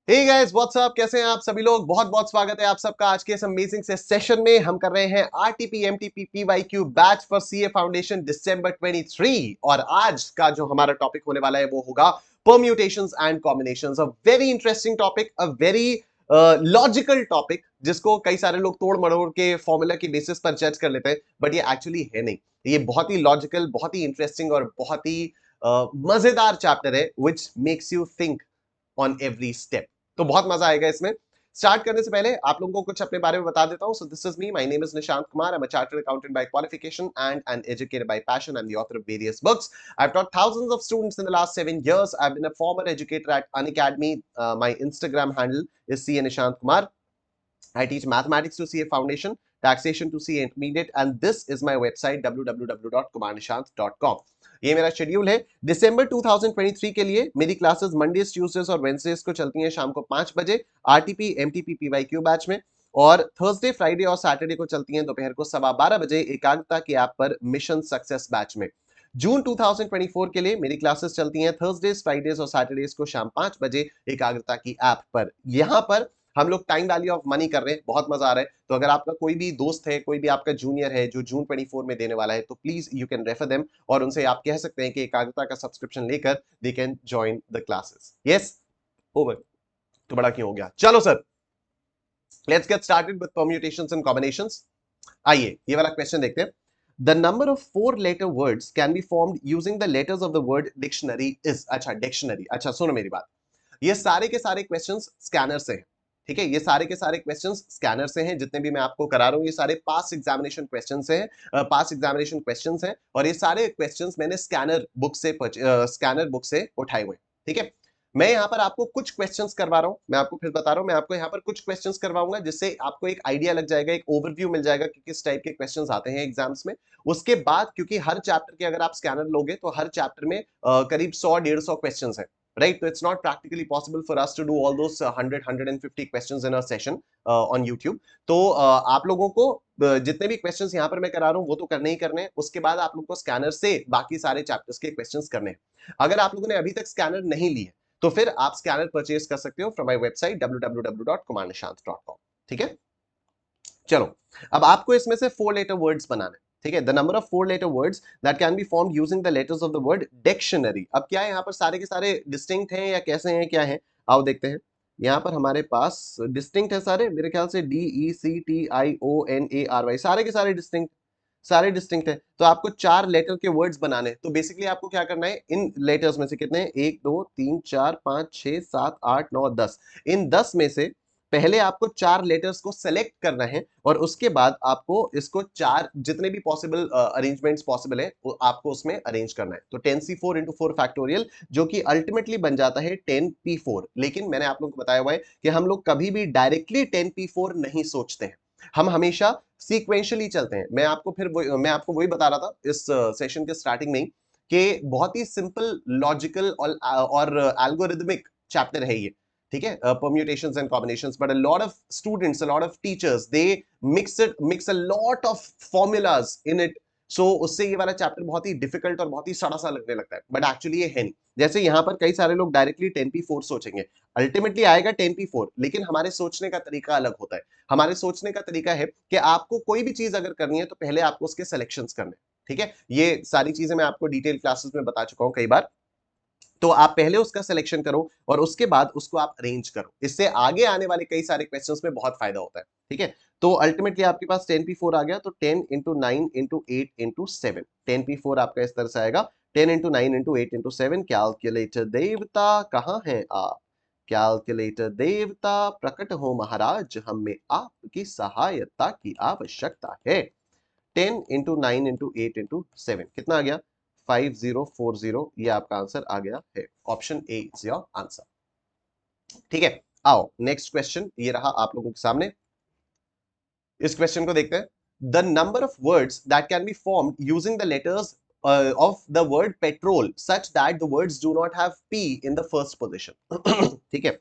Hey guys what's up, कैसे हैं आप सभी लोग। बहुत बहुत स्वागत है आप सबका आज के इस अमेजिंग से सेशन में। हम कर रहे हैं RTP MTP PYQ batch for CA foundation दिसंबर 23 और आज का जो हमारा टॉपिक होने वाला है वो होगा permutations and combinations. A very interesting topic, a very logical topic, जिसको कई सारे लोग तोड़ मरोड़ के फॉर्मूला की बेसिस पर जज कर लेते हैं, बट ये एक्चुअली है नहीं। ये बहुत ही लॉजिकल, बहुत ही इंटरेस्टिंग और बहुत ही मजेदार चैप्टर है which makes you think on every step. तो बहुत मजा आएगा इसमें। स्टार्ट करने से पहले आप लोगों को कुछ अपने बारे में बता देता हूं। So this is me, my name is Nishant Kumar. I am a chartered accountant bye qualification and an educator bye passion. I am the author of various books. I have taught thousands of students in the last 7 years. I've been a former educator at Unacademy. My Instagram handle is CA Nishant Kumar. I teach mathematics to CA Foundation, taxation to CA Intermediate, and this is my website www.kumarnishant.com. ये मेरा schedule है दिसंबर 2023 के लिए। मेरी classes Mondays, Tuesdays और Wednesday's को चलती हैं शाम को 5 बजे आरटीपी एमटीपी पीवाईक्यू बैच में, और थर्सडे, फ्राइडे और सैटरडे को चलती हैं दोपहर को 12:15 बजे एकाग्रता की ऐप पर मिशन सक्सेस बैच में। जून 2024 के लिए मेरी क्लासेस चलती हैं थर्सडेज, फ्राइडेज और सैटरडेज को शाम 5 बजे एकाग्रता की ऐप पर। यहां पर हम लोग टाइम वैल्यू ऑफ मनी कर रहे हैं, बहुत मजा आ रहा है। तो अगर आपका कोई भी दोस्त है, कोई भी आपका जूनियर है जो जून 24 में देने वाला है, तो please you can refer them और उनसे आप कह सकते हैं कि एकाग्रता का सब्सक्रिप्शन लेकर they can join the classes. Yes, over. तो बड़ा क्यों हो गया, चलो sir let's get started with permutations and combinations. आइए ये वाला क्वेश्चन देखते हैं। The number of 4-letter words can be formed using the letters of the word dictionary is। अच्छा डिक्शनरी, अच्छा सुनो मेरी बात। ये सारे के सारे क्वेश्चंस स्कैनर से हैं, ठीक है। ये सारे के सारे क्वेश्चंस स्कैनर से हैं, जितने भी मैं आपको करा रहा हूं ये सारे पास एग्जामिनेशन क्वेश्चंस हैं, पास एग्जामिनेशन क्वेश्चंस हैं, और ये सारे क्वेश्चंस मैंने स्कैनर बुक से उठाए हुए हैं, ठीक है। मैं यहाँ पर आपको कुछ क्वेश्चंस करवा रहा हूं, मैं आपको फिर बता रहा हूं, मैं आपको यहाँ पर कुछ क्वेश्चंस करवाऊंगा जिससे आपको एक आइडिया लग जाएगा, एक ओवरव्यू मिल जाएगा कि किस टाइप के क्वेश्चंस आते हैं एग्जाम्स में। उसके बाद क्योंकि हर चैप्टर के अगर आप स्कैनर लोगे तो हर चैप्टर में करीब 100-150 क्वेश्चंस हैं, right? So it's not practically possible for us to do all those 100-150 questions in a session on YouTube. तो आप लोगों को जितने भी क्वेश्चंस यहाँ पर मैं करा रहा हूँ वो तो करने ही करने हैं। उसके बाद आप लोगों को स्कैनर से बाकी सारे चैप्टर्स के क्वेश्चंस करने हैं। अगर आप लोगों ने अभी तक स्कैनर नहीं लिए तो फिर आप स्कैनर परचेज कर सकते हो फ्रॉम माय वेबसाइट www.kumarnishant.com। ठीक है, चलो अब आपको इसमें से 4-letter वर्ड्स बनाने, ठीक है। The number of 4-letter words that can be formed using the letters of the word dictionary. अब क्या है यहाँ पर, सारे के सारे डिस्टिंक्ट हैं या कैसे हैं, क्या है, आओ देखते हैं। यहाँ पर हमारे पास डिस्टिंक्ट है सारे, मेरे ख्याल से DECTIONARY, सारे के सारे डिस्टिंक्ट, सारे डिस्टिंक्ट है। तो आपको 4 लेटर के वर्ड्स बनाने, तो बेसिकली आपको क्या करना है, इन लेटर्स में से कितने, 1 2 3 4 5 6 7 8 9 10, इन 10 में से पहले आपको 4 लेटर्स को सेलेक्ट करना है, और उसके बाद आपको इसको 4 जितने भी पॉसिबल अरेंजमेंट्स पॉसिबल है वो आपको उसमें अरेंज करना है। तो 10C4 into 4 फैक्टोरियल, जो कि अल्टीमेटली बन जाता है 10P4। लेकिन मैंने आप लोगों को बताया हुआ है कि हम लोग कभी भी डायरेक्टली 10P4 नहीं सोचते हैं, हम हमेशा सीक्वेंशियली चलते हैं। मैं आपको वही बता रहा था इस सेशन के स्टार्टिंग में ही कि बहुत ही सिंपल, लॉजिकल और एल्गोरिथमिक चैप्टर है ये, ठीक है, permutations and combinations, but a lot of students, a lot of teachers, they mix a lot of formulas in it, so उससे ये वाला चैप्टर बहुत ही डिफिकल्ट और बहुत ही सड़ा सा लगने लगता है, बट एक्चुअली ये है नहीं। जैसे यहाँ पर कई सारे लोग डायरेक्टली 10P4 सोचेंगे, अल्टीमेटली आएगा 10P4, लेकिन हमारे सोचने का तरीका अलग होता है। हमारे सोचने का तरीका है कि आपको कोई भी चीज अगर करनी है तो पहले आपको उसके सिलेक्शंस करने, ठीक है। ये सारी चीजें मैं आपको डिटेल क्लासेस में बता चुका हूं कई बार। तो आप पहले उसका सिलेक्शन करो और उसके बाद उसको आप अरेंज करो, इससे आगे आने वाले कई सारे क्वेश्चंस में बहुत फायदा होता है, ठीक है। तो अल्टीमेटली आपके पास 10P4 आ गया, तो 10 into 9 into 8 into 7, 10P4 आपका इस तरह से आएगा। 10 into 9 into 8 into 7, कैलकुलेटर देवता कहाँ हैं आप, कैलकुलेटर देवता प्रकट हो महाराज, हमें आपकी सहायता की आवश्यकता है। 10 into 9 into 8 into 7 कितना आ गया, 5040। ये आपका आंसर आ गया है, option A is your answer, ठीक है। आओ नेक्स्ट क्वेश्चन, ये रहा आप लोगों के सामने। इस क्वेश्चन को देखते हैं। The number of words that can be formed using the letters of the word petrol such that the words do not have P in the first position, ठीक है।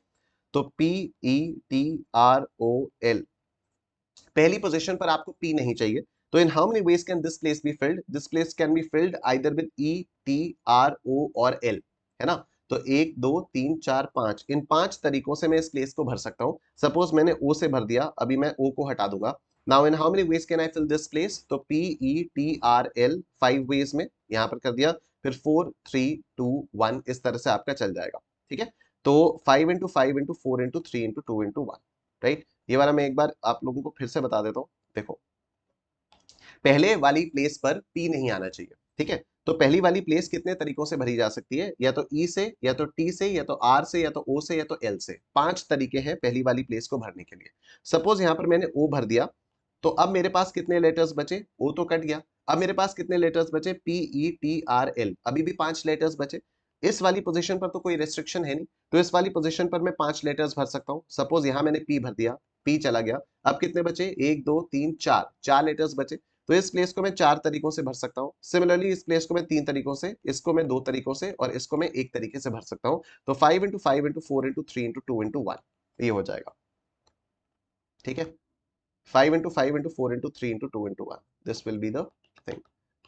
तो PETROL, पहली पोजीशन पर आपको P नहीं चाहिए, तो in how many ways can this place be filled, this place can be filled either with E, T, R, O और L, है ना। तो 1 2 3 4 5, इन 5 तरीकों से मैं इस प्लेस को भर सकता हूं। सपोज मैंने ओ से भर दिया, अभी मैं ओ को हटा दूंगा। Now in how many ways can I fill this place? तो PETRL 5 वेज में यहां पर कर दिया, फिर 4 3 2 1 इस तरह से आपका चल जाएगा। ठीक है, तो 5 into 5 into 4 into 3 into 2 into 1, right. ये वाला मैं एक बार आप लोगों को फिर से बता देता हूँ। देखो, पहले वाली प्लेस पर P नहीं आना चाहिए, ठीक है। तो पहली वाली प्लेस कितने तरीकों से भरी जा सकती है? या तो E से, या तो T से, या तो R से, या तो O से, या तो L से। 5 तरीके हैं पहली वाली प्लेस को भरने के लिए। सपोज यहां पर मैंने O भर दिया, तो अब मेरे पास कितने लेटर्स बचे? O तो कट गया, अब मेरे पास कितने लेटर्स बचे? PETRL, अभी भी 5 लेटर्स बचे। इस वाली पोजीशन पर तो कोई रेस्ट्रिक्शन है नहीं, तो इस वाली पोजीशन पर मैं 5 लेटर्स भर सकता हूं। सपोज यहां मैंने P भर दिया, P चला गया, अब कितने बचे? 1 2 3 4, 4 लेटर्स बचे। तो इस प्लेस को मैं 4 तरीकों से भर सकता हूं। सिमिलरली इस प्लेस को मैं 3 तरीकों से, इसको मैं 2 तरीकों से, और इसको मैं 1 तरीके से भर सकता हूं। तो 5 into 5 into 4 into 3 into 2 into 1 ये हो जाएगा। ठीक है, 5 into 5 into 4 into 3 into 2 into 1, this will be the thing.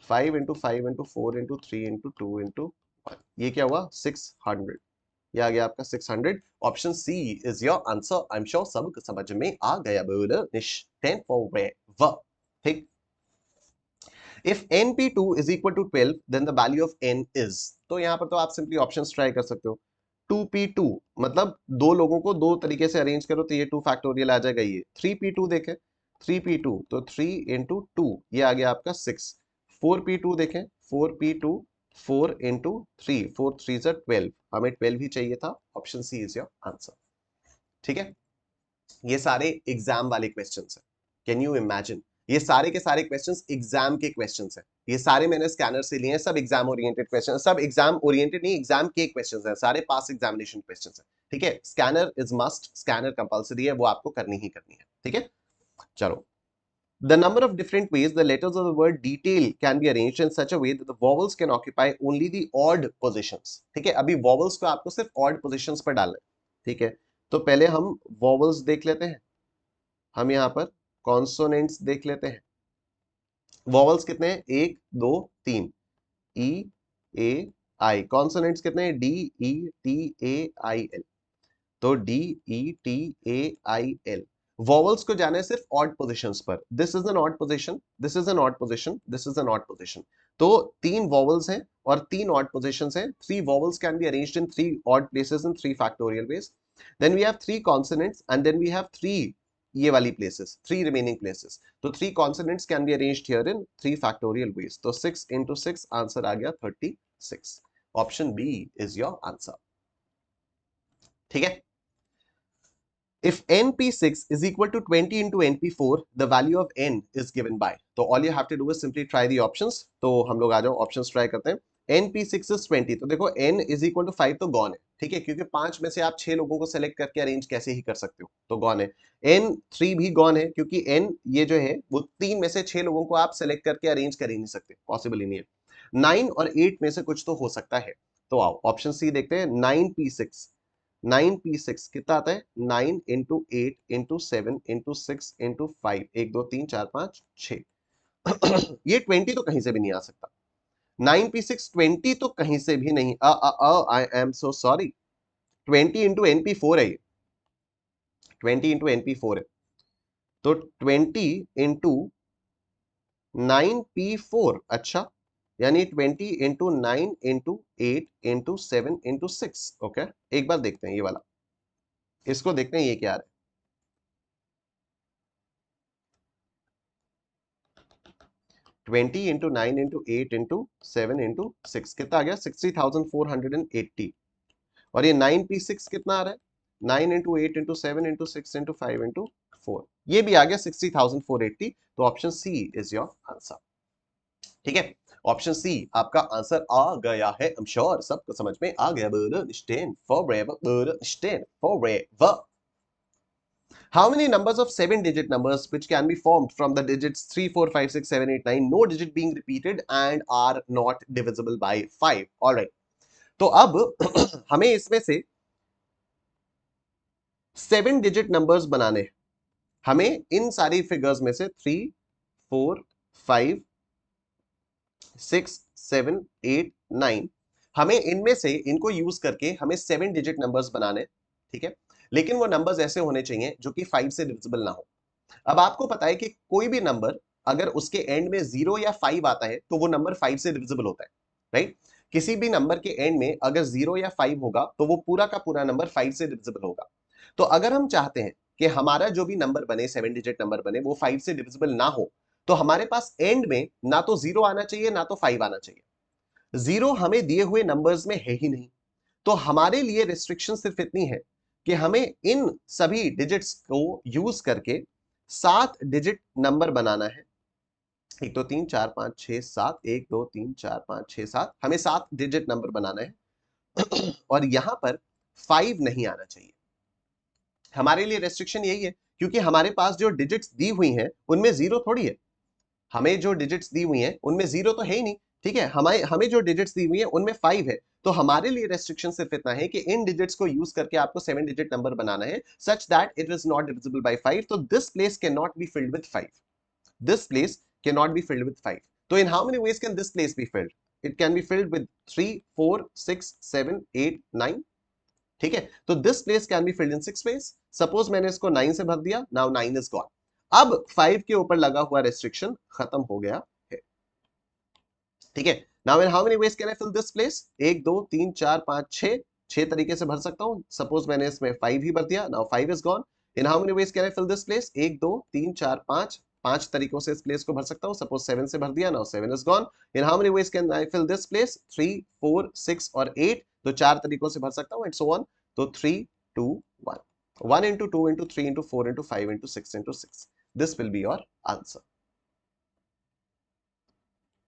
5 into 5 into 4 into 3 into 2 into 1, ये क्या हुआ? 600। ये आ गया आपका 600। Option C is your answer. I am sure सबको समझ में आ गया। बोलो निश्चित फॉरएवर। ठीक, if np2 is equal to 12 then the value of n is, तो यहां पर तो आप सिंपली ऑप्शंस ट्राई कर सकते हो। 2p2 मतलब दो लोगों को दो तरीके से अरेंज करो तो ये 2 फैक्टोरियल आ जाएगा। ये 3p2 देखें, 3p2 तो 3 इंटू 2 ये आ गया आपका 6। 4p2 देखें, 4p2 4 इंटू 3, 4 3 12, हमें 12 ही चाहिए था। Option C is your answer. ठीक है, ये सारे एग्जाम वाले क्वेश्चंस हैं। कैन यू इमेजिन, ये सारे के सारे क्वेश्चंस एग्जाम के क्वेश्चंस हैं। ये सारे मैंने स्कैनर से लिए हैं, सब एग्जाम ओरिएंटेड क्वेश्चन, सब एग्जाम ओरिएंटेड नहीं, एग्जाम के क्वेश्चंस हैं, सारे पास एग्जामिनेशन क्वेश्चंस हैं। ठीक है, scanner is must, scanner compulsory है, वो आपको करनी ही करनी है। ठीक है, चलो। The number of different ways the letters of the word detail can be arranged in such a way that the vowels can occupy only the odd positions. ठीक है, अभी vowels को आपको सिर्फ odd positions पर डालना है। ठीक है, तो पहले हम vowels देख लेते हैं। हम यहाँ पर कॉन्सोनेंट्स देख लेते हैं। वॉवल्स कितने हैं? 1 2 3, ई ए आई। कॉन्सोनेंट्स कितने हैं? D E T A I L. तो D E T A I L. Vowels को जाना है सिर्फ ऑड पोजिशंस पर। This is an odd position, this is an odd position, this is an odd position. तो 3 vowels हैं और 3 odd positions हैं। 3 vowels can be arranged in 3 odd places in 3 factorial ways. Then we have 3 consonants and then we have 3 ये वाली places, 3 remaining places. तो 3 consonants can be arranged here in 3 factorial ways. तो 6 into 6 answer आ गया 36। Option B is your answer. ठीक है, if np6 is equal to 20 into np4, the value of n is given by, तो all you have to do is simply try the options। तो हम लोग आ जाओ options try करते हैं। np6 is 20, तो देखो n is equal to 5 तो गॉन है। ठीक है, क्योंकि 5 में से आप 6 लोगों को सेलेक्ट करके अरेंज कैसे ही कर सकते हो, तो गॉन है। n3 भी गॉन है, क्योंकि n ये जो है वो 3 में से 6 लोगों को आप सेलेक्ट करके अरेंज कर ही नहीं सकते, पॉसिबल ही नहीं है। 9 और 8 में से कुछ तो हो सकता है। तो आओ ऑप्शन सी देखते हैं। 9p6, 9p6 कितना आता है? 9 इंटू 8 इंटू 7 इंटू 6 इंटू 5, 1 2 3 4 5 6। ये 20 तो कहीं से भी नहीं आ सकता। 9p6 20 तो कहीं से भी नहीं। I am so sorry, 20 into np4 है ये, 20 इंटू np4 है। तो 20 इंटू 9p4, अच्छा, यानी 20 into 9 into 8 into 7 into 6। Okay, एक बार देखते हैं ये वाला, इसको देखते हैं ये क्या आ रहा है। 20 इंटू 9 इंटू 8 इंटू 7 इंटू 6 कितना आ गया? 60,480। और ये 9p6 कितना आ रहा है? 9 into 8 into 7 into 6 into 5 into 4, ये भी आ गया 60,480। तो option C is your answer. ठीक है, ऑप्शन सी आपका आंसर आ गया है। आई एम श्योर सबको समझ में आ गया। Stand forever, stand forever. How many numbers of 7-digit numbers which can be formed from the digits 3, 4, 5, 6, 7, 8, 9, no digit being repeated and are not divisible by 5? All right. तो अब हमें इसमें से 7-digit numbers बनाने हैं। हमें इन सारी फिगर्स में से 3, 4, 5, 6, 7, 8, 9 हमें इनमें से इनको यूज करके हमें 7 डिजिट नंबर्स बनाने, ठीक है, लेकिन वो नंबर्स ऐसे होने चाहिए जो कि 5 से डिविजिबल ना हो। अब आपको पता है कि कोई भी नंबर अगर उसके एंड में 0 या 5 आता है तो वो नंबर 5 से डिविजिबल होता है, राइट। किसी भी नंबर के एंड में अगर 0 या 5 होगा तो वो पूरा का पूरा नंबर 5 से डिविजिबल होगा। तो अगर हम चाहते हैं कि हमारा जो भी नंबर बने, 7 डिजिट नंबर बने, वो 5 से डिविजिबल ना हो, तो हमारे पास एंड में ना तो 0 आना चाहिए ना तो 5 आना चाहिए। 0 हमें दिए हुए नंबर्स में है ही नहीं। तो हमारे लिए रिस्ट्रिक्शन सिर्फ इतनी है कि हमें इन सभी डिजिट्स को यूज करके 7 डिजिट नंबर बनाना है। 1 2 3 4 5 6 7, 1 2 3 4 5 6 7, हमें 7 डिजिट नंबर बनाना है और यहां पर 5 नहीं आना चाहिए। हमारे लिए रेस्ट्रिक्शन यही है क्योंकि हमारे पास जो डिजिट्स दी हुई हैं उनमें 0 थोड़ी है। हमें जो डिजिट्स दी हुई हैं उनमें 0 तो है ही नहीं, ठीक है। हमें हमें जो डिजिट्स दी हुई हैं उनमें 5 है। तो हमारे लिए रेस्ट्रिक्शन सिर्फ इतना है कि इन डिजिट्स को यूज करके आपको 7 डिजिट नंबर बनाना है such that it is not divisible by 5। तो this place can not be filled with 5। This place cannot be filled with 5. So in how many ways can this place be filled? It can be filled with 3, 4, 6, 7, 8, 9. ठीक है, तो this place can be filled in 6 ways. Suppose मैंने इसको 9 से भर दिया, now 9 is gone. अब 5 के ऊपर लगा हुआ restriction खत्म हो गया है, ठीक है। Now in how many ways can I fill this place? 1 2 3 4 5 6, 6 तरीके से भर सकता हूं। सपोज मैंने इसमें 5 ही भर दिया, now 5 is gone. In how many ways can I fill this place? 1 2 3 4 5, 5 तरीकों से इस प्लेस को भर सकता हूं। सपोज 7 से भर दिया, now 7 is gone. In how many ways can I fill this place? 3 4 6 और 8, तो 4 तरीकों से भर सकता हूं and so on. तो 3 2 1, 1 into 2 into 3 into 4 into 5 into 6 into 6. This will be your answer.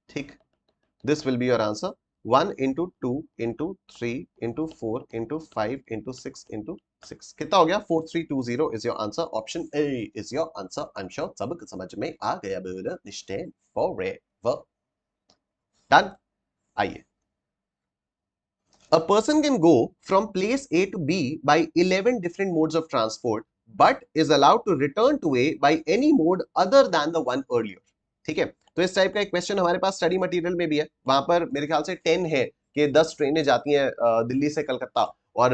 ठीक, this will be your answer. 1 into 2 into 3 into 4 into 5 into 6 into 6 कितना हो गया? 4320 is your answer. Option A is your answer. I'm sure सबको समझ में आ गया बेटा, निश्चय forever. Done? आइए, a person can go from place A to B by 11 different modes of transport but is allowed to return to A by any mode other than the one earlier. ठीक है, तो इस type का एक question हमारे पास study material में भी है। वहां पर मेरे ख्याल से 10 है कि 10 ट्रेनें जाती हैं दिल्ली से कलकत्ता, और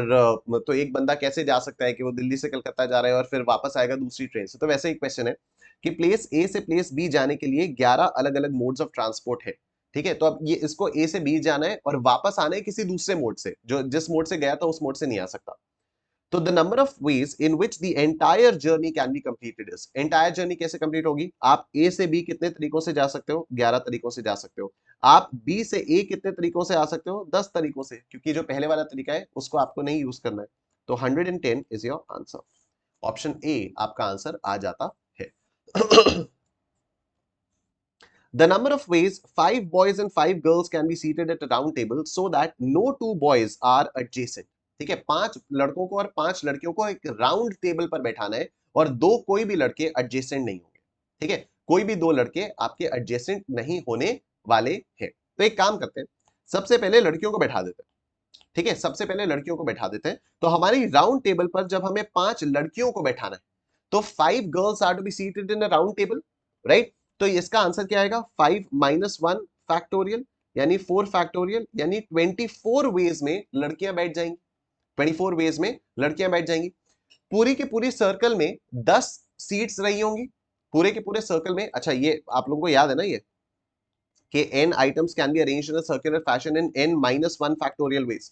तो एक बंदा कैसे जा सकता है कि वो दिल्ली से कलकत्ता जा रहा है और फिर वापस आएगा दूसरी ट्रेन से। तो वैसे ही क्वेश्चन है कि प्लेस ए से प्लेस बी जाने के लिए 11 अलग अलग मोड्स ऑफ ट्रांसपोर्ट है, ठीक है। तो अब ये इसको ए से बी जाना है और वापस आना है किसी दूसरे मोड से, जो जिस मोड से गया था उस मोड से नहीं आ सकता। तो the number of ways in which the entire journey can be completed is, entire journey कैसे कंप्लीट होगी? आप ए से बी कितने तरीकों से जा सकते हो? 11 तरीकों से जा सकते हो। आप बी से ए कितने तरीकों से आ सकते हो? 10 तरीकों से, क्योंकि जो पहले वाला तरीका है उसको आपको नहीं यूज करना है। तो 110 is your answer. Option A आपका आंसर आ जाता है। The number of ways 5 boys and 5 girls can be seated at a round table so that no 2 boys are adjacent. ठीक है, 5 लड़कों को और 5 लड़कियों को एक राउंड टेबल पर बैठाना है और दो कोई भी लड़के एडजेसेंट नहीं होंगे, ठीक है। कोई भी दो लड़के आपके एडजेसेंट नहीं होने वाले हैं। तो एक काम करते हैं, सबसे पहले लड़कियों को बैठा देते हैं, ठीक है, सबसे पहले लड़कियों को बैठा देते हैं। तो हमारी राउंड टेबल पर जब हमें 5 लड़कियों को बैठाना है तो 5 girls are to be seated in a round table, right. तो इसका आंसर क्या आएगा? 5 माइनस 1 फैक्टोरियल यानी 4 फैक्टोरियल, यानी 24 वेज में लड़कियां बैठ जाएंगी। 24 वेज में लड़कियां बैठ जाएंगी। पूरी की पूरी सर्कल में 10 सीट्स रही होंगी, पूरे के पूरे सर्कल में। अच्छा, ये आप लोगों को याद है ना ये कि n items can be arranged in a circular fashion in n minus 1 factorial ways,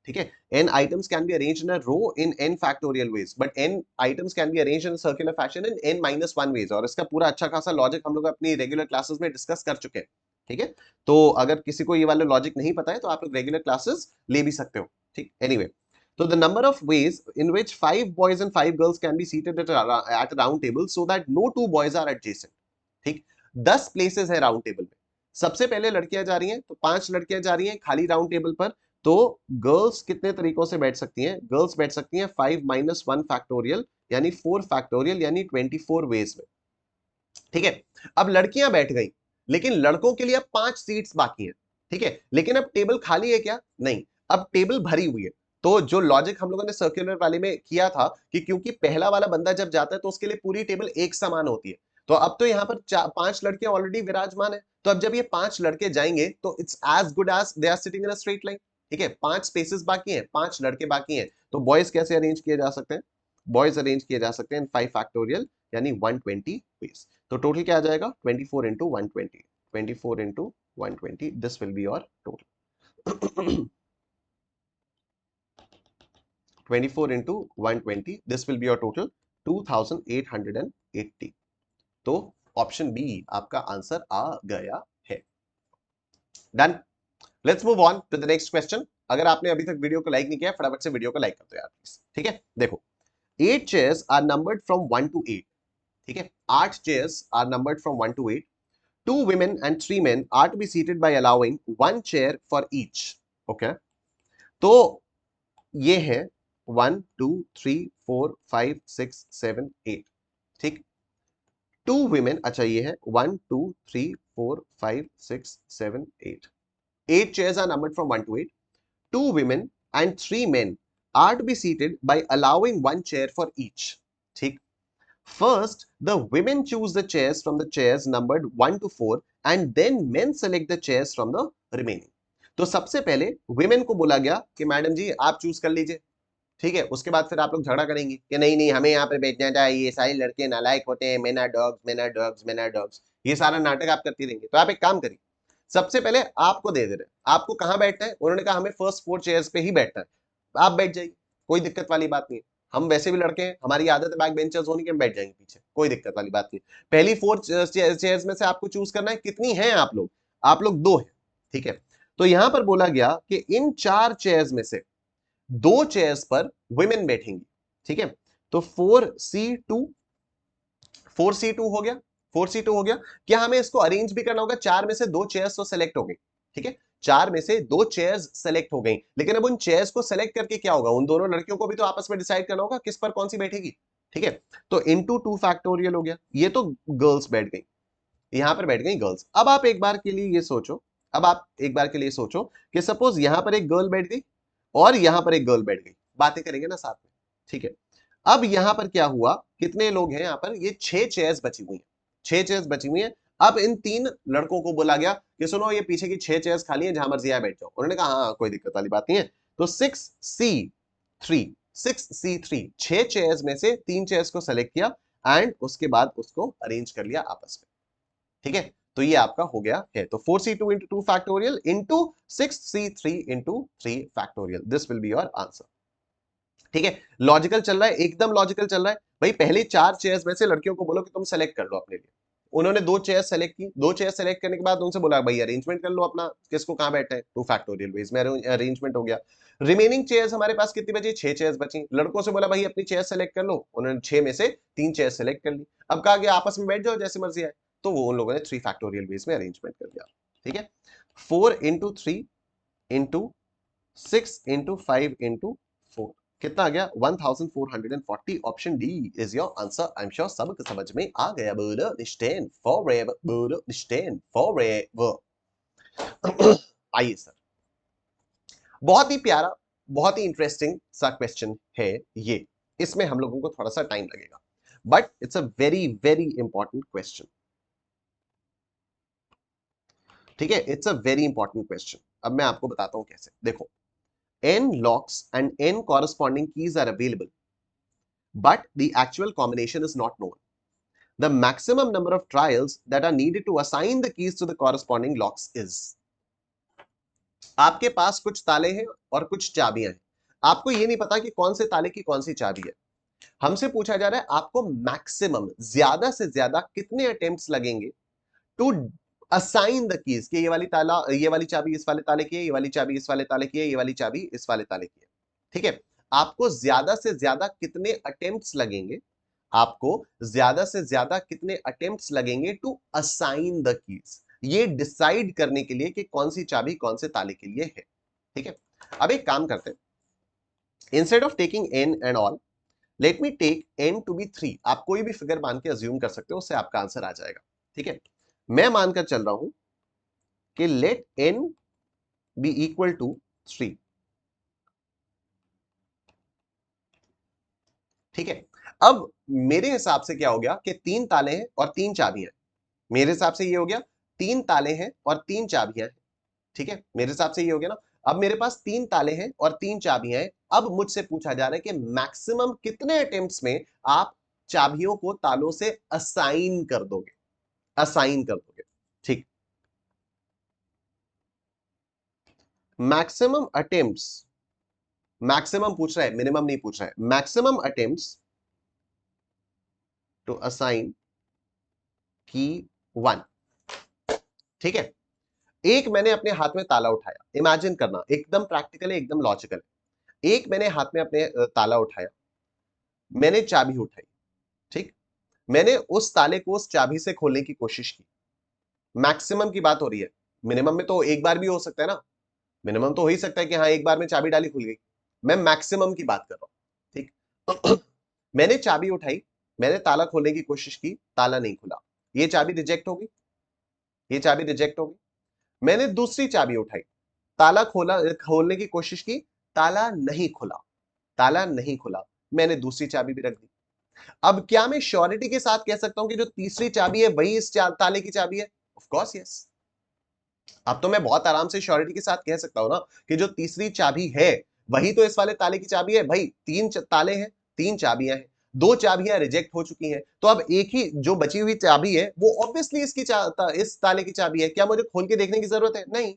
ठीक है। n items can be arranged in a row in n factorial ways, but n items can be arranged in a circular fashion in n minus 1 ways। और इसका पूरा अच्छा खासा logic हम लोग अपनी रेगुलर क्लासेस में डिस्कस कर चुके हैं, ठीक है। तो अगर किसी को ये वाला लॉजिक नहीं पता है तो आप लोग रेगुलर क्लासेस ले भी सकते हो, ठीक। Anyway, so the number of ways in which 5 boys and 5 girls can be seated at a round table so that no 2 boys are adjacent, ठीक। 10 प्लेसेस है राउंड टेबल में। सबसे पहले लड़कियां जा रही हैं, तो 5 लड़कियां जा रही हैं खाली राउंड टेबल पर। तो गर्ल्स कितने तरीकों से बैठ सकती हैं? गर्ल्स बैठ सकती हैं 5 माइनस 1 फैक्टोरियल यानी 4 फैक्टोरियल यानी 24 वेज में, ठीक है। अब लड़कियां बैठ गई, लेकिन लड़कों के लिए अब 5 सीट्स बाकी हैं, ठीक है। लेकिन अब टेबल खाली है क्या? नहीं, अब टेबल भरी हुई है। तो जो लॉजिक हम लोगों ने सर्कुलर वाले में किया था कि क्योंकि पहला वाला बंदा जब जाता है तो उसके लिए पूरी टेबल एक समान होती है, तो अब तो यहाँ पर 5 लड़कियां ऑलरेडी विराजमान है। तो अब जब ये 5 लड़के जाएंगे तो it's as good as they are sitting in a straight line, ठीक है, 5 स्पेसेस बाकी हैं, 5 लड़के बाकी हैं, तो बॉयज कैसे अरेंज किए जा सकते हैं? बॉयज अरेंज किए जा सकते हैं 5 फैक्टोरियल यानी 120 वेज। तो टोटल क्या आ जाएगा? 24 into 120, 24 into 120, this will be your total. 24 into 120, this will be your total 2880। तो ऑप्शन बी आपका आंसर आ गया है। Done. Let's move on to the next question. अगर आपने अभी तक वीडियो को लाइक नहीं किया, फटाफट से वीडियो को लाइक कर दो यार प्लीज। ठीक है, देखो 8 chairs are numbered from 1 to 8। ठीक है, 8 chairs are numbered from 1 to 8। 2 women and 3 men are to be seated by allowing 1 chair for each। Okay, तो ये है 1 2 3 4 5 6 7 8। ठीक, 2 women, अच्छा ये है 1 2 3 4 5 6 7 8। 8 chairs are numbered from 1 to 8। 2 women and 3 men are to be seated by allowing 1 chair for each। ठीक, first the women choose the chairs from the chairs numbered 1 to 4 and then men select the chairs from the remaining। तो सबसे पहले women को बोला गया कि madam जी आप choose कर लीजिए। ठीक है, उसके बाद फिर आप लोग झगड़ा करेंगे कि नहीं नहीं हमें यहाँ पे बैठना चाहिए, सारे लड़के नालायक होते हैं, men are dogs, men are dogs, men are dogs, ये सारा नाटक आप करती रहेंगे। तो आप एक काम करिए, सबसे पहले आपको दे रहे, आपको कहाँ बैठना है? उन्होंने कहा हमें फर्स्ट 4 चेयर्स पे ही बैठना है, आप बैठ जाइए, कोई दिक्कत वाली बात नहीं है। हम वैसे भी लड़के हैं, हमारी आदत है बैक बेंचर्स होने की, हम बैठ जाएंगे पीछे, कोई दिक्कत वाली बात नहीं। पहली 4 चेयर्स में से आपको चूज करना है, कितनी है आप लोग 2 हैं। ठीक है, तो यहां पर बोला गया कि इन 4 चेयर्स में से 2 चेयर्स पर वुमेन बैठेंगी। ठीक है, तो 4C2 हो गया, 4C2 हो गया। क्या हमें इसको अरेंज भी करना होगा? 4 में से 2 चेयर्स तो सेलेक्ट हो गई। ठीक है, 4 में से 2 चेयर्स सेलेक्ट हो गई, लेकिन अब उन चेयर्स को सेलेक्ट करके क्या होगा? उन दोनों लड़कियों को भी तो आपस में डिसाइड करना होगा किस पर कौन सी बैठेगी। ठीक है, तो इंटू 2 फैक्टोरियल हो गया, ये तो गर्ल्स बैठ गई, यहां पर बैठ गई गर्ल्स। अब आप एक बार के लिए ये सोचो, अब आप एक बार के लिए सोचो कि सपोज यहां पर एक गर्ल बैठ गई और यहां पर एक गर्ल बैठ गई, बातें करेंगे ना साथ में। ठीक है, अब यहां पर क्या हुआ, कितने लोग हैं यहां पर? ये 6 चेयर्स बची हुई हैं, 6 चेयर्स बची हुई हैं। अब इन 3 लड़कों को बोला गया कि सुनो ये पीछे की 6 चेयर्स खाली हैं, जहां मर्जी आए बैठ जाओ। उन्होंने कहा हाँ कोई दिक्कत वाली बात नहीं है। तो 6C3 6 चेयर्स में से 3 चेयर्स को सेलेक्ट किया एंड उसके बाद उसको अरेंज कर लिया आपस में। ठीक है, तो ये आपका हो गया है। तो 4C2 into 2 factorial into 6C3 into 3 factorial, this will be your answer। ठीक है, लॉजिकल चल रहा है, एकदम लॉजिकल चल रहा है भाई। पहले 4 चेयर्स में से लड़कियों को बोलो कि तुम सेलेक्ट कर लो अपने लिए। उन्होंने 2 चेयर सेलेक्ट की, 2 चेयर सेलेक्ट करने के बाद उनसे बोला भाई अरेंजमेंट कर लो अपना, किसको कहां बैठा है, 2 फैक्टोरियल वेज में अरेंजमेंट हो गया। रिमेनिंग चेयर्स हमारे पास कितनी बची? 6 चेयर्स बची। लड़कों से बोला भाई अपनी चेयर सेलेक्ट कर लो, उन्होंने 6 में से 3 चेयर सेलेक्ट कर ली। अब कहा गया आपस में बैठ जाओ जैसे मर्जी आए, तो वो उन लोगों ने 3 फैक्टोरियल वेज में अरेंजमेंट कर दिया। ठीक है, 4 into 3 into 6 into 5 into 4 कितना आ गया? 1440। Option D is your answer. I am sure सबको समझ में आ गया। बोलो स्टैंड फॉरएवर, बोलो स्टैंड फॉरएवर। आइए सर, बहुत ही प्यारा, बहुत ही इंटरेस्टिंग सा क्वेश्चन है ये। इसमें हम लोगों को थोड़ा सा टाइम लगेगा, but it's a very very important question. ठीक है, it's a very important question. अब मैं आपको बताता हूं कैसे। देखो, n locks and n corresponding keys are available, but the actual combination is not known. The maximum number of trials that are needed to assign the keys to the corresponding locks is। आपके पास कुछ ताले हैं और कुछ चाबियां हैं, आपको ये नहीं पता कि कौन से ताले की कौन सी चाबी है। हमसे पूछा जा रहा है आपको मैक्सिमम, ज्यादा से ज्यादा कितने अटेम्प्ट्स लगेंगे टू असाइन द कीज, कि ये वाली ताला, ये वाली चाबी इस वाले ताले की है, ये वाली चाबी इस वाले ताले की है, ये वाली चाबी इस वाले ताले की है। ठीक है, आपको ज्यादा से ज्यादा कितने अटेम्प्ट्स लगेंगे, आपको ज्यादा से ज्यादा कितने अटेम्प्ट्स लगेंगे टू असाइन द कीज, ये डिसाइड करने के लिए कि कौन सी चाबी कौन से ताले के लिए है। ठीक है, अब एक काम करते हैं, instead of taking n and all, let me take n to be 3। आप कोई भी फिगर मान के अज्यूम कर सकते हो, उससे आपका आंसर आ जाएगा। ठीक है, मैं मानकर चल रहा हूं कि let n be equal to 3। ठीक है, अब मेरे हिसाब से क्या हो गया कि 3 ताले हैं और 3 चाबियां। मेरे हिसाब से ये हो गया 3 ताले हैं और 3 चाबियां हैं। ठीक है, मेरे हिसाब से ये हो गया ना। अब मेरे पास 3 ताले हैं और 3 चाबियां हैं। अब मुझसे पूछा जा रहा है कि मैक्सिमम कितने अटेम्प्ट्स में आप चाबियों को तालों से असाइन कर दोगे, असाइन कर दोगे। ठीक, मैक्सिमम अटेम्प्ट्स, मैक्सिमम पूछ रहा है, मिनिमम नहीं पूछ रहा है। मैक्सिमम अटेम्प्ट्स टू असाइन की 1। ठीक है, एक मैंने अपने हाथ में ताला उठाया, इमेजिन करना, एकदम प्रैक्टिकल है, एकदम लॉजिकल है। एक मैंने हाथ में अपने ताला उठाया, मैंने चाबी उठाई। ठीक, मैंने उस ताले को उस चाबी से खोलने की कोशिश की। मैक्सिमम की बात हो रही है, मिनिमम में तो एक बार भी हो सकता है ना। मिनिमम तो हो ही सकता है कि हाँ एक बार में चाबी डाली खुल गई। मैं मैक्सिमम की बात कर रहा हूं। ठीक मैंने चाबी उठाई, मैंने ताला खोलने की कोशिश की, ताला नहीं खुला, ये चाबी रिजेक्ट होगी, ये चाबी रिजेक्ट होगी। मैंने दूसरी चाबी उठाई, ताला खोला, खोलने की कोशिश की, ताला नहीं खुला, ताला नहीं खुला, मैंने दूसरी चाबी भी रख दी। अब क्या मैं श्योरिटी के साथ कह सकता हूं कि जो तीसरी चाबी है वही इस ताले की चाबी है? Of course yes. अब तो मैं बहुत आराम से श्योरिटी के साथ कह सकता हूं ना कि जो तीसरी चाबी है वही तो इस वाले ताले की चाबी है। भाई तीन ताले हैं, तीन चाबियां हैं, दो चाबियां रिजेक्ट हो चुकी हैं, तो अब एक ही जो बची हुई चाबी है वो ऑब्वियसली इस ताले की चाबी है। क्या मुझे खोल के देखने की जरूरत है? नहीं।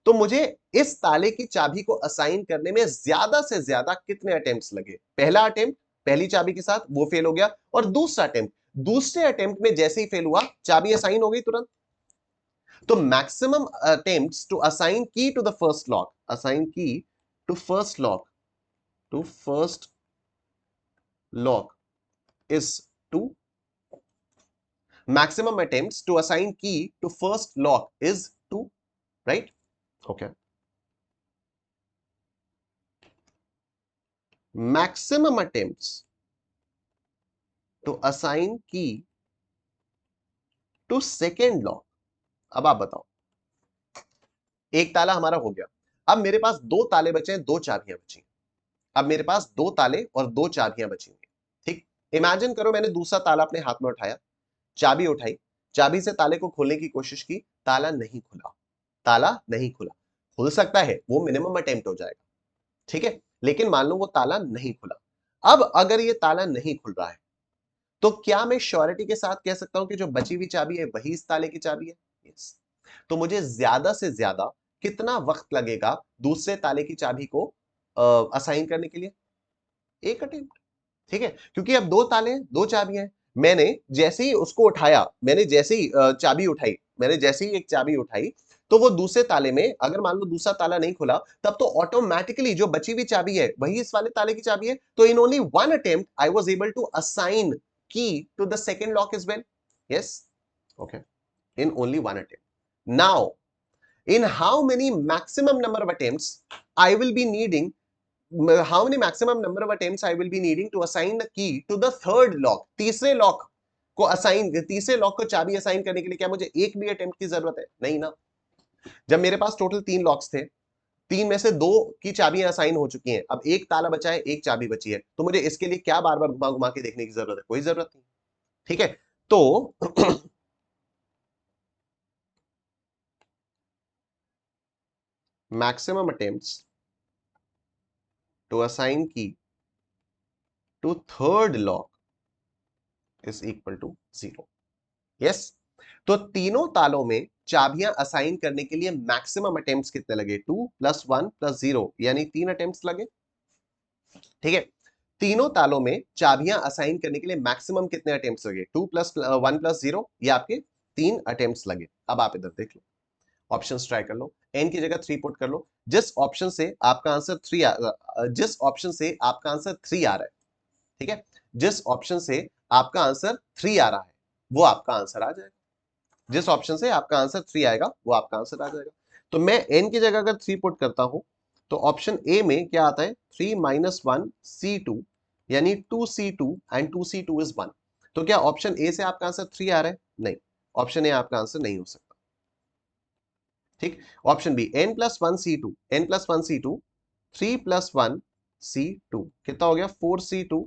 तो मुझे इस ताले की चाबी को असाइन करने में ज्यादा से ज्यादा कितने अटेम्प्ट्स लगे? पहला अटेम्प्ट पहली चाबी के साथ वो फेल हो गया, और दूसरा अटेम्प्ट, दूसरे अटेम्प्ट में जैसे ही फेल हुआ चाबी असाइन हो गई तुरंत। तो maximum attempts to assign key to the first lock, assign key to first lock, to first lock is 2। Maximum attempts to assign key to first lock is 2, right? Okay, maximum attempts to assign key to second lock। अब आप बताओ, एक ताला हमारा हो गया, अब मेरे पास दो ताले बचे हैं, दो चाबियां बची हैं। अब मेरे पास दो ताले और दो चाबियां बची हैं। ठीक, इमेजिन करो मैंने दूसरा ताला अपने हाथ में उठाया, चाबी उठाई, चाबी से ताले को खोलने की कोशिश की, ताला नहीं खुला, ताला नहीं खुला। खुल सकता है, वो मिनिमम अटेम्प्ट हो जाएगा, ठीक है, लेकिन मान लो वो ताला नहीं खुला। अब अगर ये ताला नहीं खुल रहा है तो क्या मैं श्योरिटी के साथ कह सकता हूं कि जो बची हुई चाबी है वही इस ताले की चाबी है? यस। तो मुझे ज्यादा से ज्यादा कितना वक्त लगेगा दूसरे ताले की चाबी को असाइन करने के लिए? एक अटेम्प्ट। ठीक है, क्योंकि अब दो ताले हैं, दो चाबियां हैं। मैंने जैसे ही उसको उठाया, मैंने जैसे ही चाबी उठाई, मैंने जैसे ही एक चाबी उठाई, तो वो दूसरे ताले में, अगर मान लो दूसरा ताला नहीं खुला, तब तो ऑटोमेटिकली जो बची हुई चाबी है वही इस वाले ताले की चाबी है। तो in only one attempt I was able to assign key to the second lock as well. Yes, okay, in only one attempt. Now in how many maximum number of attempts I will be needing, how many maximum number of attempts I will be needing to assign the key to the third lock, तीसरे lock को assign, तीसरे lock को चाबी assign करने के लिए क्या मुझे एक भी अटेम्प्ट की जरूरत है? नहीं ना। जब मेरे पास टोटल 3 लॉक्स थे, तीन में से दो की चाबियां असाइन हो चुकी हैं, अब एक ताला बचा है, एक चाबी बची है, तो मुझे इसके लिए क्या बार बार घुमा घुमा के देखने की जरूरत है? कोई जरूरत नहीं। ठीक है, तो maximum attempts to assign key to third lock is equal to 0। Yes, तो तीनों तालों में चाबियां असाइन करने के लिए मैक्सिमम अटेम्प्ट्स कितने लगे? 2 + 1 + 0, यानी 3 अटेम्प्ट्स लगे। ठीक है, तीनों तालों में चाबियां असाइन करने के लिए मैक्सिमम कितने अटेम्प्ट्स लगे? 2 + 1 + 0, ये आपके 3 अटेम्प्ट्स लगे। अब आप इधर देख लो, ऑप्शंस ट्राई कर लो, n की जगह 3 पुट कर लो। जिस ऑप्शन से आपका आंसर 3 जिस ऑप्शन से आपका आंसर 3 आ रहा है, ठीक है, जिस ऑप्शन से आपका आंसर 3 आ रहा है वो आपका आंसर आ जाएगा। जिस ऑप्शन से आपका आंसर 3 आएगा वो आपका आंसर आ जाएगा। तो मैं n की जगह अगर 3 पुट करता हूं तो ऑप्शन ए में क्या आता है? 3 - 1 C2, यानी 2C2 एंड 2C2 इज 1। तो क्या ऑप्शन ए से आपका आंसर 3 आ रहा है? नहीं, ऑप्शन ए आपका आंसर नहीं हो सकता। ठीक, option B n + 1 C2, n + 1 C2, 3 + 1 C2 कितना हो गया? 4C2,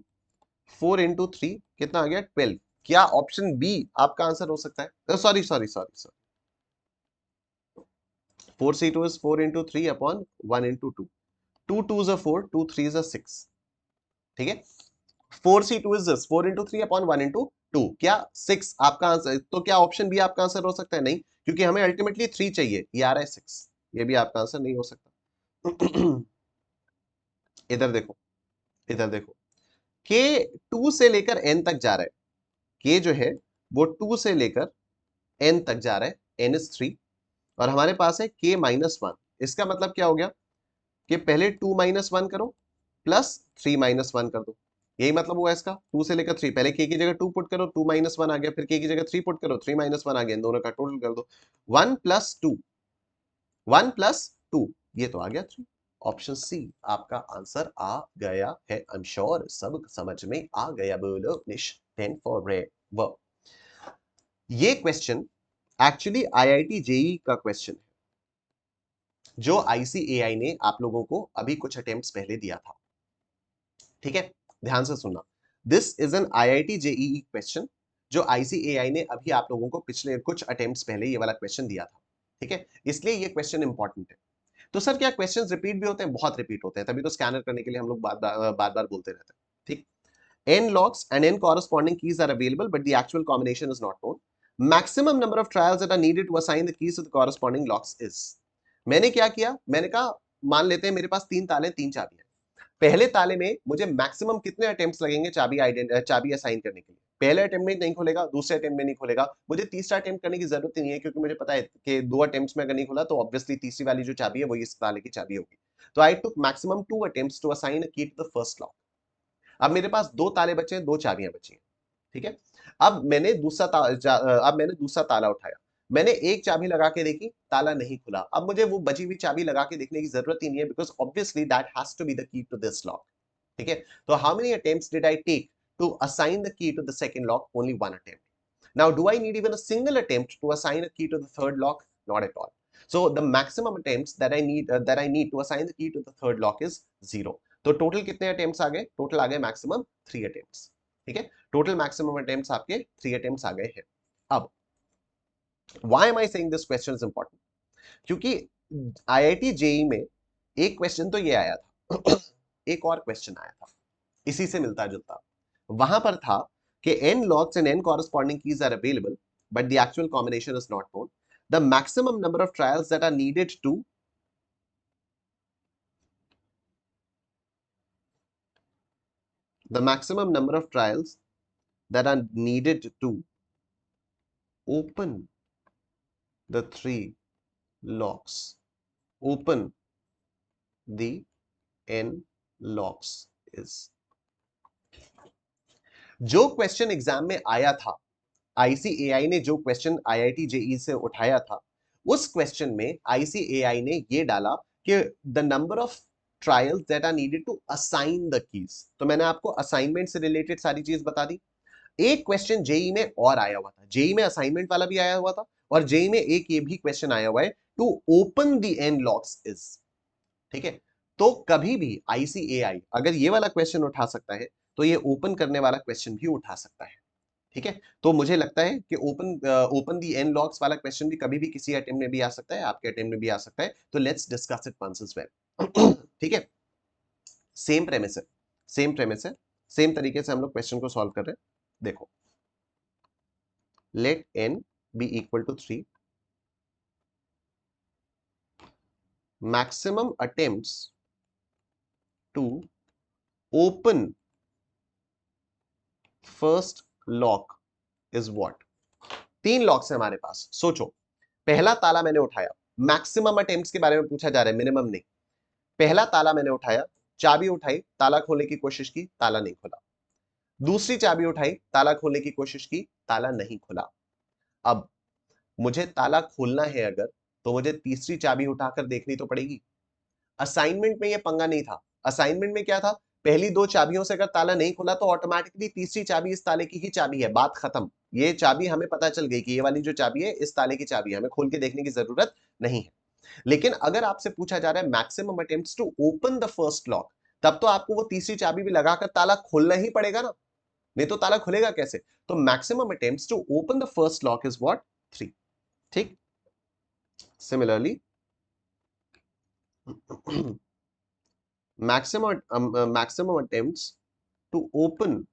4 × 3 कितना आ गया? 12। क्या ऑप्शन बी आपका आंसर हो सकता है? Sorry sorry sorry sorry, 4c2 is 4 into 3 upon 1 into 2. 2 2s are 4, 2 3s are 6. ठीक है, 4c2 is this 4 into 3 upon 1 into 2. क्या 6 आपका आंसर? तो क्या ऑप्शन बी आपका आंसर हो सकता है? नहीं, क्योंकि हमें अल्टीमेटली 3 चाहिए, ये आ रहा है 6, ये भी आपका आंसर नहीं हो सकता। इधर देखो, इधर देखो, के 2 से लेकर n तक जा रहा है, के जो है वो 2 से लेकर n तक जा रहा है, n is 3, और हमारे पास है k माइनस 1। इसका मतलब क्या हो गया कि पहले 2 माइनस 1 करो प्लस 3 माइनस 1 कर दो, यही मतलब हुआ इसका। 2 से लेकर 3, पहले k की जगह 2 पुट करो, 2 माइनस 1 आ गया, फिर k की जगह 3 पुट करो, 3 माइनस 1 आ गया, इन दोनों का टोटल कर दो, 1 प्लस 2, 1 प्लस 2, ये तो आ गया 3। ऑप्शन सी आपका आंसर आ गया है। आई एम श्योर सब समझ में आ गया। बोलो निश्चित फॉरएवर। ये क्वेश्चन एक्चुअली आईआईटी जेई का क्वेश्चन है, जो आईसीएआई ने आप लोगों को अभी कुछ अटेम्प्ट्स पहले दिया था। ठीक है, ध्यान से सुनना, this is N IIT JEE question, जो आईसीएआई ने अभी आप लोगों को पिछले कुछ अटेम्प्ट्स पहले ये वाला क्वेश्चन दिया था। ठीक है, इसलिए ये क्वेश्चन इंपॉर्टेंट है। तो सर क्या क्वेश्चंस रिपीट भी होते हैं? बहुत रिपीट होते हैं, तभी तो स्कैनर करने के लिए हम लोग बार बार बोलते रहते हैं। ठीक, n locks and n corresponding keys are available but the actual combination is not known. Maximum number of trials that are needed to assign the keys to the corresponding locks is. मैंने क्या किया, मैंने कहा मान लेते हैं मेरे पास 3 ताले 3 चाबी है, पहले ताले में मुझे मैक्सिमम कितने अटेम्प्ट्स लगेंगे चाबी असाइन करने के लिए? पहले अटेम्प्ट में नहीं खुलेगा, दूसरे अटेम्प्ट में नहीं खुलेगा, मुझे तीसरा अटेम्प्ट करने की जरूरत ही नहीं है, क्योंकि मुझे पता है कि 2 अटेम्प्ट्स में अगर नहीं खुला तो ऑब्वियसली तीसरी वाली जो चाबी है वही इस ताले की चाबी होगी। तो I took maximum 2 attempts to assign a key to the first lock. अब मेरे पास 2 ताले बचे हैं, 2 चाबियां बची हैं। ठीक है, अब मैंने दूसरा ताला उठाया, मैंने एक चाबी लगा के देखी, ताला नहीं खुला। अब मुझे वो बची हुई चाबी लगा के देखने की जरूरत ही नहीं है, because obviously that has to be the key to this lock. ठीक है, तो how many attempts did I take to assign the key to the second lock? Only one attempt. Now do I need even a single attempt to assign a key to the third lock? Not at all. So the maximum attempts that I need to assign the key to the third lock is 0. तो total कितने attempts आ गए? Total आ गए maximum 3 attempts. ठीक है, total maximum attempts आपके 3 attempts आ गए हैं। अब why am I saying this question is important? क्योंकि आईआईटी जेई में एक क्वेश्चन तो ये आया था, एक और क्वेश्चन आया था इसी से मिलता जुलता। वहां पर था कि n locks and n corresponding keys are available but the actual combination is not known. The maximum number of trials that are needed to the maximum number of trials that are needed to open the 3 locks, open the n locks is. जो question exam में आया था, ICAI ने जो question IIT JEE से उठाया था, उस क्वेश्चन में आईसीएआई ने ये डाला कि the number of trials that are needed to assign the keys. तो मैंने आपको असाइनमेंट से रिलेटेड सारी चीज बता दी। एक क्वेश्चन जेई में और आया हुआ था, जेई में असाइनमेंट वाला भी आया हुआ था, और जेई में एक ये भी क्वेश्चन आया हुआ है, to open the n locks is. ठीक है, तो कभी भी आईसीएआई अगर ये वाला क्वेश्चन उठा सकता है, तो ये ओपन करने वाला क्वेश्चन भी उठा सकता है। ठीक है, तो मुझे लगता है कि ओपन दी एन लॉक्स वाला क्वेश्चन भी कभी भी किसी अटेम्प्ट में भी आ सकता है, आपके अटेम्प्ट में भी आ सकता है। तो let's discuss it once as well. ठीक है, सेम प्रेमिस है, सेम प्रेमिस है, सेम तरीके से हम लोग क्वेश्चन को सॉल्व कर रहे हैं। देखो, let n be equal to 3, maximum attempts to open first lock is what? 3 locks है हमारे पास, सोचो, पहला ताला मैंने उठाया, मैक्सिमम अटेम्प्ट्स के बारे में पूछा जा रहा है, मिनिमम नहीं। पहला ताला मैंने उठाया, चाबी उठाई, ताला खोलने की कोशिश की, ताला नहीं खुला। दूसरी चाबी उठाई, ताला खोलने की कोशिश की, ताला नहीं खुला। अब मुझे ताला खोलना है अगर, तो मुझे तीसरी चाबी उठाकर देखनी तो पड़ेगी। असाइनमेंट में ये पंगा नहीं था। असाइनमेंट में क्या था, पहली 2 चाबियों से अगर ताला नहीं खुला तो ऑटोमेटिकली तीसरी चाबी इस ताले की ही चाबी है, बात खत्म। ये चाबी हमें पता चल गई कि ये वाली जो चाबी है इस ताले की चाबी है, हमें खोल के देखने की जरूरत नहीं है। लेकिन अगर आपसे पूछा जा रहा है maximum attempts to open the first lock, तब तो आपको वो तीसरी चाबी भी लगाकर ताला खोलना ही पड़ेगा ना, नहीं तो ताला खुलेगा कैसे? तो maximum attempts to open the first lock is what? 3। ठीक, similarly maximum attempts to open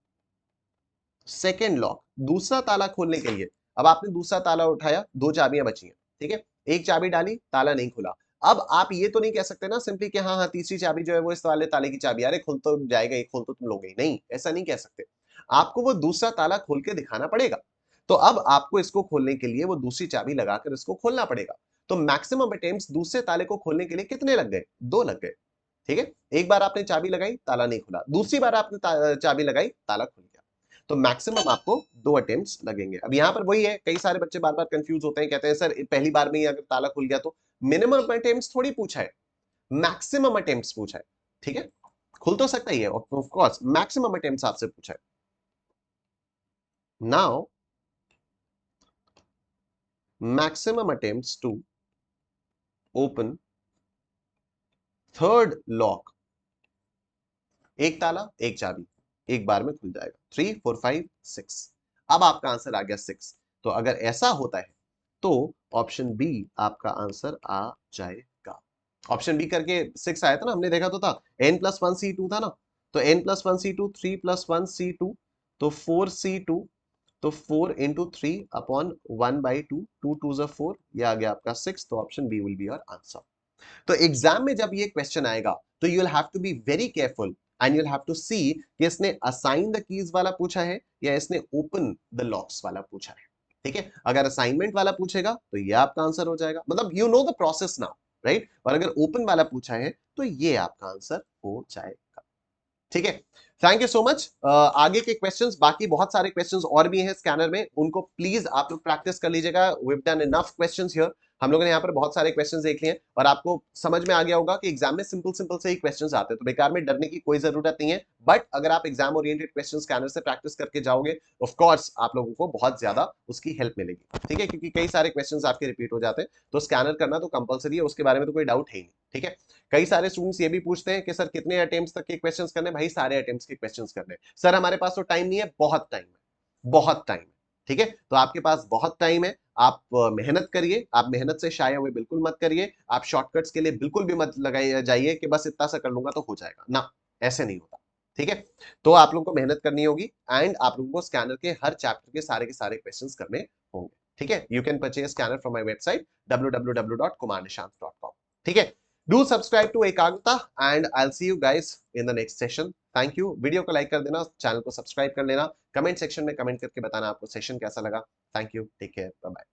second lock, दूसरा ताला खोलने के लिए। अब आपने दूसरा ताला उठाया, दो चाबियां बची हैं, ठीक है, एक चाबी डाली, ताला नहीं खुला। अब आप ये तो नहीं कह सकते ना सिंपली कि हाँ हाँ तीसरी चाबी जो है वो इस वाले ताले की चाबी, अरे खुल तो जाएगा, एक खोल तो तुम लोगे ही नहीं, ऐसा नहीं कह सकते। आपको वो दूसरा ताला खोल के दिखाना पड़ेगा। तो अब आपको इसको खोलने के लिए वो दूसरी चाबी लगाकर इसको खोलना पड़ेगा। तो मैक्सिमम अटेम्प्ट्स दूसरे ताले को खोलने के लिए कितने लग गए? दो लग गए, ठीक है। एक बार आपने चाबी लगाई, ताला नहीं खुला, दूसरी बार आपने चाबी लगाई, ताला खुल गया। तो मैक्सिमम आपको दो अटेम्प्ट्स लगेंगे। अब यहां पर वही है, कई सारे बच्चे बार बार कंफ्यूज होते हैं, कहते हैं सर पहली बार में ही अगर ताला खुल गया तो। मिनिमम अटेम्प्ट्स थोड़ी पूछा है, मैक्सिमम अटेम्प्ट्स पूछा है, ठीक है। खुल तो सकता ही है, ऑफ कोर्स मैक्सिमम अटेम्प्ट्स आपसे पूछा है। Now maximum attempts to open third lock, एक ताला एक चाबी, एक बार में खुल जाएगा। 3 4 5 6। अब आपका आंसर आ गया 6। तो अगर ऐसा होता है तो ऑप्शन बी आपका आंसर आ जाएगा। ऑप्शन बी करके 6 आया था ना, हमने देखा तो था n+1 c2 था ना। तो n+1 c2, 3+1 c2, तो 4 c2, तो 4 × 3/1/2, 2 2 4, यह आ गया आपका 6। तो option B will be your answer. तो एग्जाम में जब ये क्वेश्चन आएगा तो you will have to be very careful and you will have to see कि इसने असाइन द कीज वाला पूछा है या इसने ओपन द लॉक्स वाला पूछा है, ठीक है। अगर असाइनमेंट वाला पूछेगा तो ये आपका आंसर हो जाएगा, मतलब you know the process now, right. और अगर ओपन वाला पूछा है तो ये आपका आंसर हो जाएगा, ठीक है। Thank you so much. आगे के क्वेश्चंस, बाकी बहुत सारे क्वेश्चंस और भी हैं स्कैनर में, उनको प्लीज आप लोग प्रैक्टिस कर लीजिएगा। We have done enough questions here. हम लोगों ने यहाँ पर बहुत सारे क्वेश्चंस देख लिए हैं और आपको समझ में आ गया होगा कि एग्जाम में सिंपल सिंपल से ही क्वेश्चंस आते हैं, तो बेकार में डरने की कोई जरूरत नहीं है। बट अगर आप एग्जाम ओरिएंटेड क्वेश्चन स्कैनर से प्रैक्टिस करके जाओगे, ऑफ कोर्स आप लोगों को बहुत ज्यादा उसकी हेल्प मिलेगी, ठीक है, क्योंकि कई सारे क्वेश्चंस आपके रिपीट हो जाते हैं। तो स्कैनर करना तो कंपलसरी है, उसके बारे में तो कोई डाउट है ही नहीं, ठीक है। कई सारे स्टूडेंट्स ये भी पूछते हैं कि सर कितने अटेम्प्ट्स तक के क्वेश्चंस करने, भाई सारे अटेम्प्ट्स के क्वेश्चंस करने। सर हमारे पास तो टाइम नहीं है, बहुत टाइम है, बहुत टाइम है, ठीक है। तो आपके पास बहुत टाइम है, आप मेहनत करिए, आप मेहनत से शाये हुए बिल्कुल मत करिए, आप शॉर्टकट्स के लिए बिल्कुल भी मत लगाइए जाइए कि बस इतना सा कर लूंगा तो हो जाएगा ना, ऐसे नहीं होता, ठीक है। तो आप लोगों को मेहनत करनी होगी एंड आप लोगों को स्कैनर के हर चैप्टर के सारे क्वेश्चंस करने होंगे, ठीक है। You can purchase scanner from my website www.kumarnishant.com, ठीक है। Do subscribe to Ekagrata and I'll see you guys in the next session. Thank you. Video को लाइक कर देना, चैनल को सब्सक्राइब कर लेना, कमेंट सेक्शन में कमेंट करके बताना आपको सेशन कैसा लगा। Thank you, take care, bye bye.